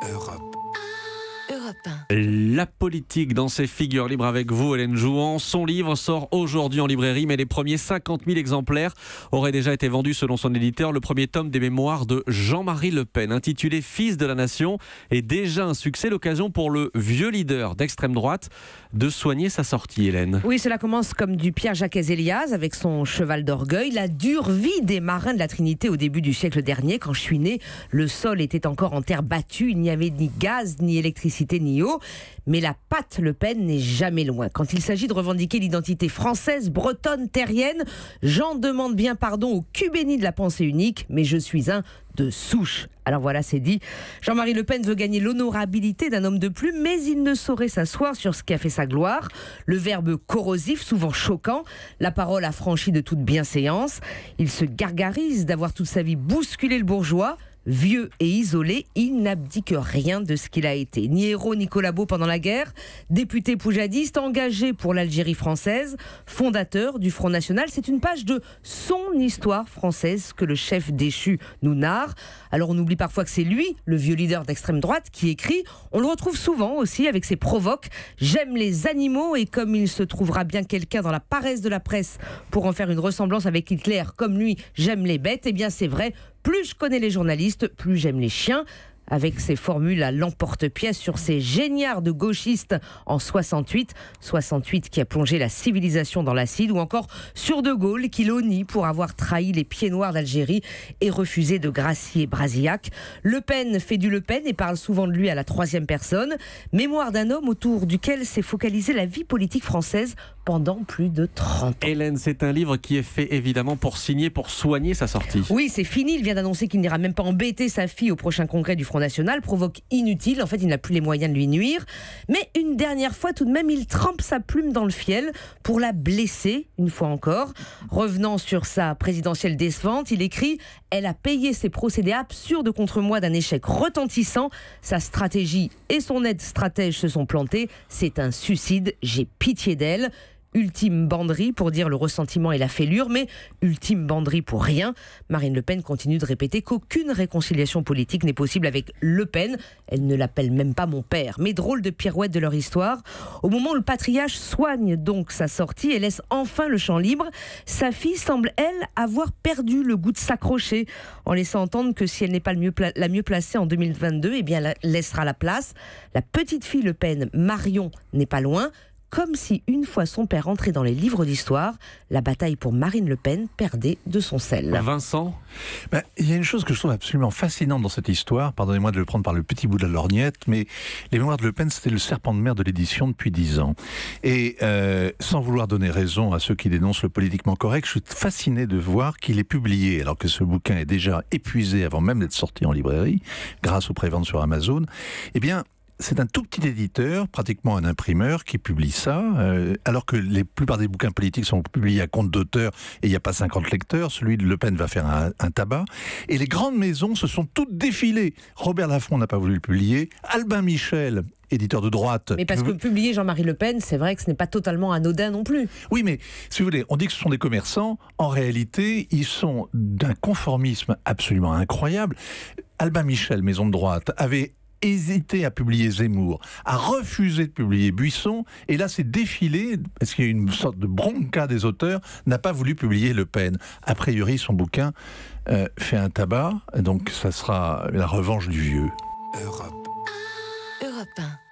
Europe. Europe 1. La politique dans ses figures libres avec vous, Hélène Jouan. Son livre sort aujourd'hui en librairie, mais les premiers 50 000 exemplaires auraient déjà été vendus selon son éditeur. Le premier tome des mémoires de Jean-Marie Le Pen, intitulé Fils de la Nation, est déjà un succès. L'occasion pour le vieux leader d'extrême droite de soigner sa sortie, Hélène. Oui, cela commence comme du Pierre-Jacques Ézéliaz avec son cheval d'orgueil. La dure vie des marins de la Trinité au début du siècle dernier. Quand je suis né, le sol était encore en terre battue. Il n'y avait ni gaz, ni électricité, ni eau. Mais la patte Le Pen n'est jamais loin. Quand il s'agit de revendiquer l'identité française, bretonne, terrienne, j'en demande bien pardon au cul béni de la pensée unique, mais je suis un de souche. Alors voilà, c'est dit. Jean-Marie Le Pen veut gagner l'honorabilité d'un homme de plume, mais il ne saurait s'asseoir sur ce qui a fait sa gloire. Le verbe corrosif, souvent choquant, la parole affranchie de toute bienséance. Il se gargarise d'avoir toute sa vie bousculé le bourgeois. Vieux et isolé, il n'abdique rien de ce qu'il a été. Ni héros ni collabo pendant la guerre, député poujadiste, engagé pour l'Algérie française, fondateur du Front National. C'est une page de son histoire française que le chef déchu nous narre. Alors on oublie parfois que c'est lui, le vieux leader d'extrême droite, qui écrit. On le retrouve souvent aussi avec ses provoques. J'aime les animaux, et comme il se trouvera bien quelqu'un dans la paresse de la presse pour en faire une ressemblance avec Hitler, comme lui, j'aime les bêtes, eh bien c'est vrai. Plus je connais les journalistes, plus j'aime les chiens. Avec ses formules à l'emporte-pièce sur ces géniards de gauchistes en 68 qui a plongé la civilisation dans l'acide, ou encore sur De Gaulle qui l'honnie pour avoir trahi les pieds noirs d'Algérie et refusé de gracier Brasillac. Le Pen fait du Le Pen et parle souvent de lui à la troisième personne. Mémoire d'un homme autour duquel s'est focalisée la vie politique française pendant plus de 30 ans. Hélène, c'est un livre qui est fait évidemment pour signer, pour soigner sa sortie. Oui, c'est fini. Il vient d'annoncer qu'il n'ira même pas embêter sa fille au prochain congrès du Front National. Provoque inutile. En fait, il n'a plus les moyens de lui nuire. Mais une dernière fois, tout de même, il trempe sa plume dans le fiel pour la blesser, une fois encore. Revenant sur sa présidentielle décevante, il écrit « Elle a payé ses procédés absurdes contre moi d'un échec retentissant. Sa stratégie et son aide stratège se sont plantés. C'est un suicide. J'ai pitié d'elle. » Ultime banderie pour dire le ressentiment et la fêlure, mais ultime banderie pour rien. Marine Le Pen continue de répéter qu'aucune réconciliation politique n'est possible avec Le Pen. Elle ne l'appelle même pas mon père. Mais drôle de pirouette de leur histoire. Au moment où le patriarche soigne donc sa sortie et laisse enfin le champ libre, sa fille semble, elle, avoir perdu le goût de s'accrocher, en laissant entendre que si elle n'est pas la mieux placée en 2022, eh bien, elle laissera la place. La petite fille Le Pen, Marion, n'est pas loin. Comme si, une fois son père entré dans les livres d'histoire, la bataille pour Marine Le Pen perdait de son sel. Vincent ? Il y a une chose que je trouve absolument fascinante dans cette histoire, pardonnez-moi de le prendre par le petit bout de la lorgnette, mais les mémoires de Le Pen, c'était le serpent de mer de l'édition depuis 10 ans. Et sans vouloir donner raison à ceux qui dénoncent le politiquement correct, je suis fasciné de voir qu'il est publié, alors que ce bouquin est déjà épuisé avant même d'être sorti en librairie, grâce aux préventes sur Amazon. Eh bien, c'est un tout petit éditeur, pratiquement un imprimeur, qui publie ça, alors que la plupart des bouquins politiques sont publiés à compte d'auteur et il n'y a pas 50 lecteurs. Celui de Le Pen va faire un tabac. Et les grandes maisons se sont toutes défilées. Robert Laffont n'a pas voulu le publier. Albin Michel, éditeur de droite. Mais parce que publier Jean-Marie Le Pen, c'est vrai que ce n'est pas totalement anodin non plus. Oui, mais si vous voulez, on dit que ce sont des commerçants. En réalité, ils sont d'un conformisme absolument incroyable. Albin Michel, maison de droite, avait hésité à publier Zemmour, a refusé de publier Buisson, et là c'est défilé, parce qu'il y a une sorte de bronca des auteurs, n'a pas voulu publier Le Pen. A priori, son bouquin fait un tabac, donc ça sera la revanche du vieux. Europe 1.